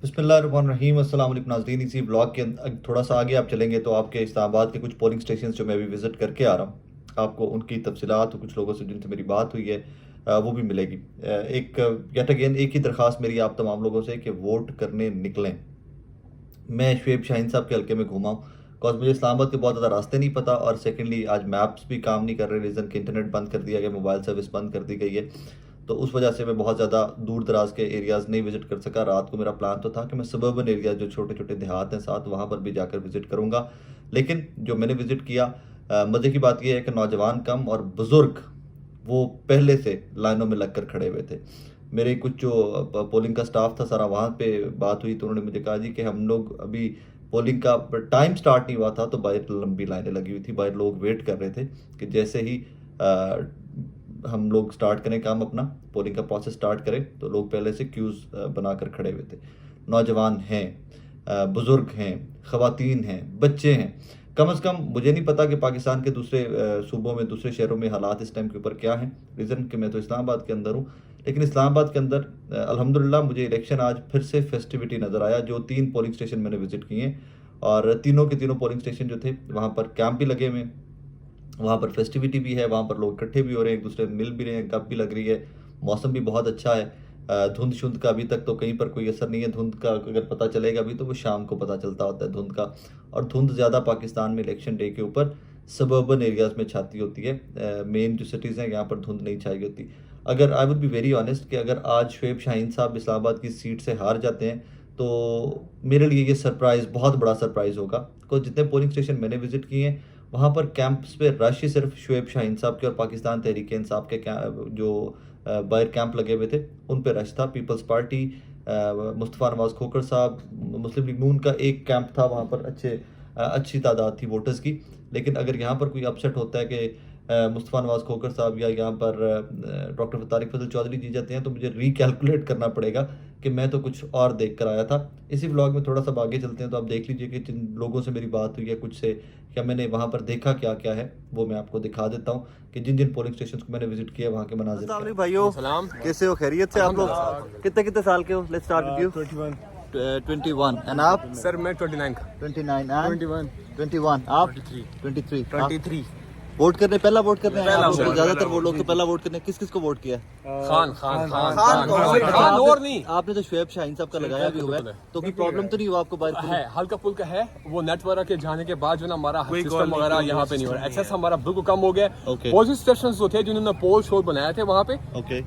बिस्मिल्लाहिर्रहमानिर्रहीम। अस्सलाम वालेकुम नाज़रीन। इसी ब्लॉग के थोड़ा सा आगे आप चलेंगे तो आपके इस्लामाबाद के कुछ पोलिंग स्टेशन जो मैं अभी विज़िट करके आ रहा हूँ, आपको उनकी तफसीलात और कुछ लोगों से जिनसे मेरी बात हुई है वो भी मिलेगी। एक येट अगेन एक ही दरख्वास्त मेरी आप तमाम लोगों से कि वोट करने निकलें। मैं शुएब शाहीन साहब के हल्के में घूमा हूँ बिकॉज मुझे इस्लामाबाद के बहुत ज़्यादा रास्ते नहीं पता, और सेकेंडली आज मैप्स भी काम नहीं कर रहे, रीज़न कि इंटरनेट बंद कर दिया गया, मोबाइल सर्विस बंद कर दी गई है। तो उस वजह से मैं बहुत ज़्यादा दूर दराज के एरियाज़ नहीं विज़िट कर सका। रात को मेरा प्लान तो था कि मैं सबर्बन एरियाज़ जो छोटे छोटे देहात हैं साथ, वहाँ पर भी जाकर विज़िट करूँगा। लेकिन जो मैंने विज़िट किया, मज़े की बात यह है कि नौजवान कम और बुज़ुर्ग वो पहले से लाइनों में लग कर खड़े हुए थे। मेरे कुछ जो पोलिंग का स्टाफ था सारा, वहाँ पे बात हुई तो उन्होंने मुझे कहा जी कि हम लोग अभी पोलिंग का टाइम स्टार्ट नहीं हुआ था तो बाहर लंबी लाइनें लगी हुई थी, बाहर लोग वेट कर रहे थे कि जैसे ही हम लोग स्टार्ट करें काम, अपना पोलिंग का प्रोसेस स्टार्ट करें, तो लोग पहले से क्यूज़ बनाकर खड़े हुए थे। नौजवान हैं, बुज़ुर्ग हैं, ख़वातीन हैं, बच्चे हैं। कम से कम मुझे नहीं पता कि पाकिस्तान के दूसरे सूबों में, दूसरे शहरों में हालात इस टाइम के ऊपर क्या हैं, रीज़न कि मैं तो इस्लामाबाद के अंदर हूँ। लेकिन इस्लामाबाद के अंदर अल्हम्दुलिल्लाह मुझे इलेक्शन आज फिर से फेस्टिविटी नज़र आया। जो 3 पोलिंग स्टेशन मैंने विज़िट किए हैं, और तीनों के तीनों पोलिंग स्टेशन जो थे वहाँ पर कैंप भी लगे हुए हैं, वहाँ पर फेस्टिविटी भी है, वहाँ पर लोग इकट्ठे भी हो रहे हैं, एक दूसरे से मिल भी रहे हैं, गप भी लग रही है, मौसम भी बहुत अच्छा है। धुंध शुंध का अभी तक तो कहीं पर कोई असर नहीं है। धुंध का अगर पता चलेगा भी तो वो शाम को पता चलता होता है धुंध का, और धुंध ज़्यादा पाकिस्तान में इलेक्शन डे के ऊपर सबर्बन एरियाज़ में छाती होती है। मेन जो सिटीज़ हैं यहाँ पर धुंध नहीं छाई होती। अगर I would be very honest कि अगर आज शुएब शाहीन साहब इस्लामाबाद की सीट से हार जाते हैं तो मेरे लिए ये सरप्राइज़, बहुत बड़ा सरप्राइज़ होगा। बिकॉज जितने पोलिंग स्टेशन मैंने विज़िट किए हैं वहाँ पर कैंप्स पे रश ही सिर्फ शुएब शाहीन साहब के और पाकिस्तान तहरीक इंसाफ के जो बाहर कैंप लगे हुए थे उन पे रश था। पीपल्स पार्टी, मुस्तफ़ा नवाज़ खोखर साहब, मुस्लिम लीग नून का एक कैंप था, वहाँ पर अच्छी तादाद थी वोटर्स की। लेकिन अगर यहाँ पर कोई अपसेट होता है कि मुस्तफ़ा नवाज़ खोखर साहब या यहाँ पर डॉक्टर तारिक फजल चौधरी जी जाते हैं, तो मुझे रिकैलकुलेट करना पड़ेगा कि मैं तो कुछ और देख कर आया था। इसी व्लॉग में थोड़ा सा आगे चलते हैं तो आप देख लीजिए कि जिन लोगों से मेरी बात हुई है कुछ से, क्या मैंने वहाँ पर देखा क्या क्या है, वो मैं आपको दिखा देता हूँ कि जिन जिन पोलिंग स्टेशन को मैंने विजिट किया वहाँ के मनाजिर। भाइयों कैसे हो, खैरियत से आप लोग? कितने कितने साल के हो? Let's start with you. 21 and आप? सर मैं 29 का। 29 एंड 21 आप? 23 23 वोट करने, पहला वोट करने आए आप लोग? ज्यादातर वो लोग तो पहला वोट करने, किस किस को वोट किया? खान और नहीं, आपने तो शुएब शाहीन साहब का लगाया भी हुआ है, तो कोई प्रॉब्लम तो नहीं हुआ आपको? बाहर है हल्का फुल्का है, वो नेटवर्क के जाने के बाद जो ना हमारा सिस्टम वगैरह यहाँ पे नहीं हो रहा, एक्सेस हमारा बिल्कुल कम हो गया। पोलिंग स्टेशन जो थे जिन्होंने पोल शोर बनाए थे वहाँ पे,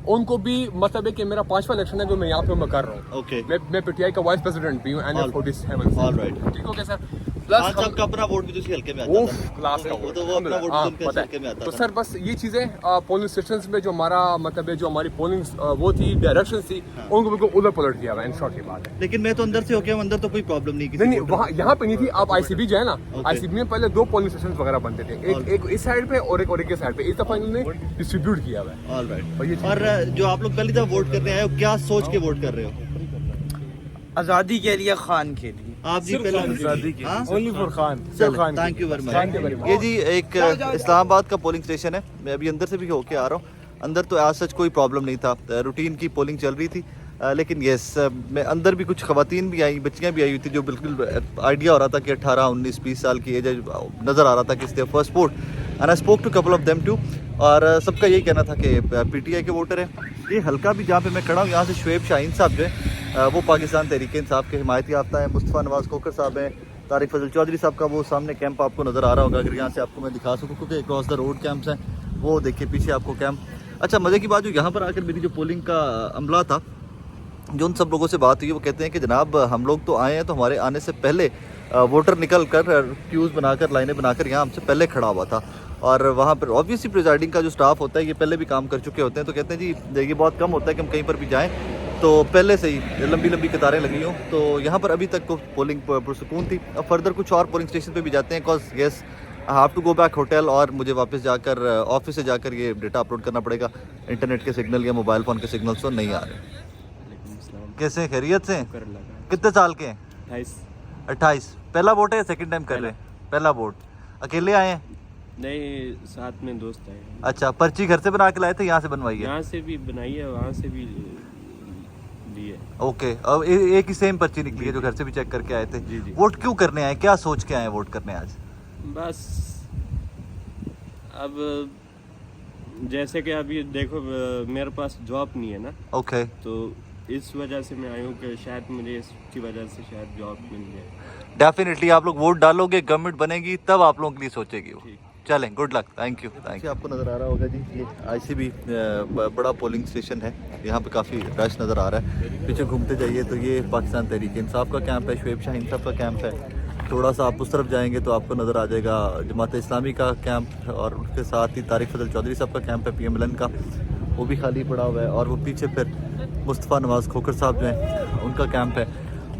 उनको भी मतलब है कि मेरा 5वां इलेक्शन है जो मैं यहाँ पे मैं कर रहा हूँ। मैं पीटीआई का वाइस प्रेसिडेंट भी हूँ, NF47। ठीक हो गया सर। प्लस आपका अपना वोट भी तो हल्के में आता था, क्लास का वो तो वो अपना वोट तो हल्के में आता तो था। सर बस ये चीजें पोलिंग स्टेशंस में जो हमारा मतलब है, जो हमारी पोलिंग वो थी, डायरेक्शन थी, उनको बिल्कुल उलट पलट किया हुआ है, इन शॉर्ट की बात है। लेकिन मैं तो अंदर से होके, अंदर तो कोई प्रॉब्लम नहीं। नहीं वहाँ यहाँ पे नहीं थी। आप ICB जो है ना, ICB में पहले 2 पोलिंग स्टेशन वगैरह बनते थे, एक इस साइड पे और एक के साइड पे। इस दफा इन्होंने डिस्ट्रीब्यूट किया हुआ है। ऑलराइट। और जो आप लोग पहली दफा वोट करने आए हो, क्या सोच के वोट कर रहे हो? आजादी के लिए, खान के लिए। आप जी पहले only for Khan. Thank you very much. ये जी एक इस्लामाबाद का पोलिंग स्टेशन है, मैं अभी अंदर से भी होके आ रहा हूँ। अंदर तो आज सच कोई प्रॉब्लम नहीं था, रूटीन की पोलिंग चल रही थी। लेकिन यस, मैं अंदर भी कुछ ख़वातीन भी आई, बच्चियाँ भी आई हुई थी, जो बिल्कुल आइडिया हो रहा था कि 18, 19, 20 साल की एज नज़र आ रहा था कि it's their first vote, and I spoke to couple of them too. और सबका यही कहना था कि PTI के वोटर हैं। ये हल्का भी जहाँ पे मैं खड़ा हूँ, यहाँ से शुएब शाहीन साहब जो है वो पाकिस्तान तहरीक इंसाफ के हिमायती याफ्ता है। मुस्तफ़ा नवाज़ खोखर साहब हैं, तारिक फजल चौधरी साहब का वो सामने कैंप आपको नज़र आ रहा होगा, अगर यहाँ से आपको मैं दिखा सकूँ, क्योंकि क्रॉस द रोड कैंप्स हैं, वो देखिए पीछे आपको कैंप। अच्छा, मज़े की बात जो यहाँ पर आकर मेरी जो पोलिंग का अमला था, जो उन सब लोगों से बात हुई, वो कहते हैं कि जनाब हम लोग तो आए हैं तो हमारे आने से पहले वोटर निकल कर क्यूज़ बनाकर, लाइनें बनाकर यहाँ हमसे पहले खड़ा हुआ था। और वहाँ पर ऑब्वियसली प्रिजाइडिंग का जो स्टाफ होता है ये पहले भी काम कर चुके होते हैं, तो कहते हैं जी ये बहुत कम होता है कि हम कहीं पर भी जाएँ तो पहले से ही लंबी लंबी कतारें लगी हों। तो यहाँ पर अभी तक को पोलिंग पुरसुकून थी। अब फर्दर कुछ और पोलिंग स्टेशन पे भी जाते हैं, because yes I have to go back hotel, और मुझे वापस जाकर ऑफिस से जाकर ये डेटा अपलोड करना पड़ेगा। इंटरनेट के सिग्नल या मोबाइल फ़ोन के सिग्नल तो नहीं आ रहे। कैसे, खैरियत से? कितने साल के हैं? 28। पहला वोट है, सेकंड टाइम कर रहे हैं? पहला वोट। अकेले आए हैं? नहीं, साथ में दोस्त आए। अच्छा, पर्ची घर से बना के लाए थे, यहाँ से बनवाई है? यहाँ से भी बनाई है, वहाँ से भी निकली है। ओके, अब एक ही सेम पर्ची निकली है जो घर से भी चेक करके आए थे। जी जी। वोट क्यों करने आए, क्या सोच के आए वोट करने आज? बस अब जैसे कि अभी देखो मेरे पास जॉब नहीं है ना, ओके, तो इस वजह से मैं आई हूँ कि शायद मुझे इसकी वजह से शायद जॉब मिल जाए। डेफिनेटली आप लोग वोट डालोगे, गवर्नमेंट बनेगी, तब आप लोगों के लिए सोचेगी वो। ठीक। चलें, गुड लक, थैंक यू। आपको नज़र आ रहा होगा जी, ये आईसीबी बड़ा पोलिंग स्टेशन है, यहाँ पे काफ़ी रश नज़र आ रहा है। पीछे घूमते जाइए तो ये पाकिस्तान तहरीक इंसाफ का कैंप है, शुएब शाहीन साहब का कैंप है। थोड़ा सा आप उस तरफ जाएंगे तो आपको नज़र आ जाएगा जमात इस्लामी का कैंप, और उसके साथ ही तारिक फजल चौधरी साहब का कैंप है PMLN का, वो भी खाली पड़ा हुआ है। और वो पीछे फिर मुस्तफ़ा नवाज़ खोखर साहब जो हैं उनका कैंप है,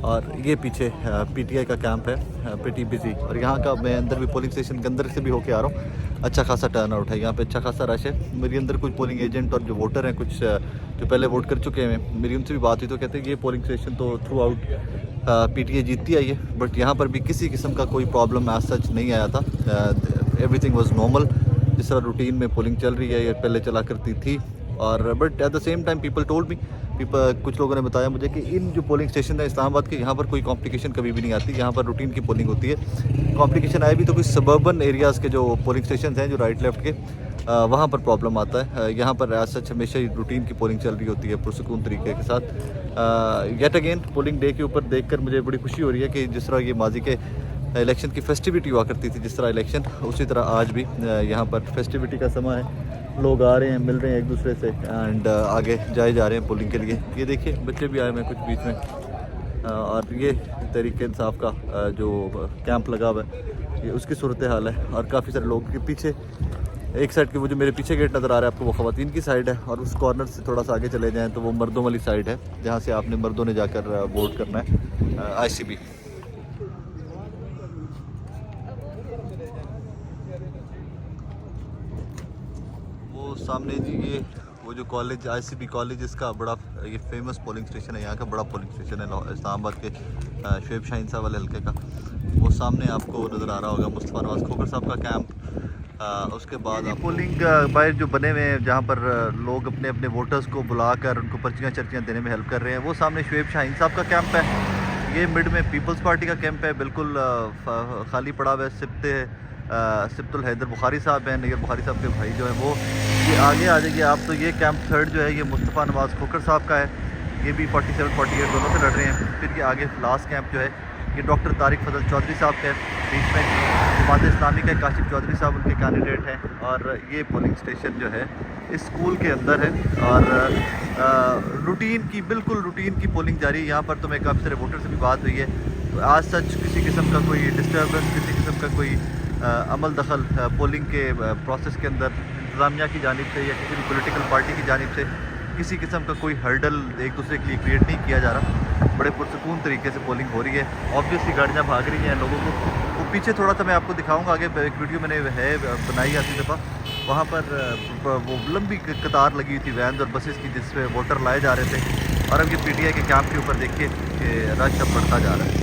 और ये पीछे PTI का कैंप है, PTBC। और यहाँ का मैं अंदर भी पोलिंग स्टेशन के अंदर से भी होके आ रहा हूँ, अच्छा खासा टर्न आउट है यहाँ पे, अच्छा खासा रश है। मेरी अंदर कुछ पोलिंग एजेंट और जो वोटर हैं, कुछ जो पहले वोट कर चुके हैं, मेरी उनसे भी बात हुई तो कहते हैं कि ये पोलिंग स्टेशन तो थ्रू आउट PTI जीतती आई है, बट यहाँ पर भी किसी किस्म का कोई प्रॉब्लम एज सच नहीं आया था। एवरीथिंग वाज नॉर्मल, जिस तरह रूटीन में पोलिंग चल रही है ये पहले चला करती थी। और but at the same time people told me, कुछ लोगों ने बताया मुझे कि इन जो पोलिंग स्टेशन है इस्लामाबाद के, यहाँ पर कोई कॉम्प्लिकेशन कभी भी नहीं आती, यहाँ पर रूटीन की पोलिंग होती है। कॉम्प्लिकेशन आए भी तो कुछ सबर्बन एरियाज़ के जो पोलिंग स्टेशन हैं जो राइट लेफ्ट के, वहाँ पर प्रॉब्लम आता है। यहाँ पर एज सच हमेशा ही रूटीन की पोलिंग चल रही होती है पुरसुकून तरीके के साथ। येट अगेन पोलिंग डे के ऊपर देखकर मुझे बड़ी खुशी हो रही है कि जिस तरह ये माजी के इलेक्शन की फेस्टिविटी हुआ करती थी, जिस तरह इलेक्शन, उसी तरह आज भी यहाँ पर फेस्टिविटी का समय है। लोग आ रहे हैं, मिल रहे हैं एक दूसरे से, एंड आगे जाए जा रहे हैं पोलिंग के लिए। ये देखिए बच्चे भी आए हैं कुछ बीच में, और ये तहरीक इंसाफ का जो कैंप लगा हुआ है, ये उसकी सूरत हाल है। और काफ़ी सारे लोग के पीछे, एक साइड के वो जो मेरे पीछे गेट नज़र आ रहा है आपको, वो ख़वातीन की साइड है, और उस कॉर्नर से थोड़ा सा आगे चले जाएँ तो वो मर्दों वाली साइड है, जहाँ से आपने मर्दों ने जाकर वोट करना है। ICB वो सामने जी, ये वो जो कॉलेज ICB कॉलेज, इसका बड़ा ये फेमस पोलिंग स्टेशन है, यहाँ का बड़ा पोलिंग स्टेशन है इस्लामाबाद के शुएब शाहीन साहब वाले हल्के का। वो सामने आपको नज़र आ रहा होगा मुस्तफ़ा नवाज़ खोखर साहब का कैंप। उसके बाद पोलिंग बाहर जो बने हुए हैं, जहाँ पर लोग अपने अपने वोटर्स को बुलाकर उनको पर्चियाँ चर्चियाँ देने में हेल्प कर रहे हैं, वो सामने शुएब शाहीन साहब का कैंप है। ये मिड में पीपल्स पार्टी का कैंप है, बिल्कुल खाली पड़ा हुआ है। सिब्तुल हैदर बुखारी साहब हैं, नैयर बुखारी साहब के भाई जो हैं वो, ये आगे आ जाइए आप तो ये कैंप थर्ड जो है ये मुस्तफ़ा नवाज़ खोखर साहब का है, ये भी 47-48 दोनों से लड़ रहे हैं। फिर ये आगे लास्ट कैंप जो है ये डॉक्टर तारिक फजल चौधरी साहब का है, बीच में जमात इस्लामी के काशिफ चौधरी साहब उनके कैंडिडेट हैं। और ये पोलिंग स्टेशन जो है इस स्कूल के अंदर है, और रूटीन की, बिल्कुल रूटीन की पोलिंग जारी है। यहाँ पर तो मैं काफ़ी सारे वोटर से भी बात हुई है, तो आज सच किसी किस्म का कोई डिस्टर्बेंस, किसी किस्म का कोई अमल दखल पोलिंग के प्रोसेस के अंदर इंतज़ामिया की जानिब से या किसी भी पॉलिटिकल पार्टी की जानिब से किसी किस्म का कोई हर्डल एक दूसरे के लिए क्रिएट नहीं किया जा रहा। बड़े पुरसकून तरीके से पोलिंग हो रही है। ऑब्वियसली गाड़ियाँ भाग रही हैं लोगों को, वो पीछे थोड़ा सा मैं आपको दिखाऊंगा, आगे एक वीडियो मैंने है बनाई आती दफ़ा, वहाँ पर वो लंबी कतार लगी हुई थी वैन और बसेस की, जिसमें वोटर लाए जा रहे थे। और अब ये PTI के कैंप के ऊपर देखिए कि रश अब बढ़ता जा रहा है।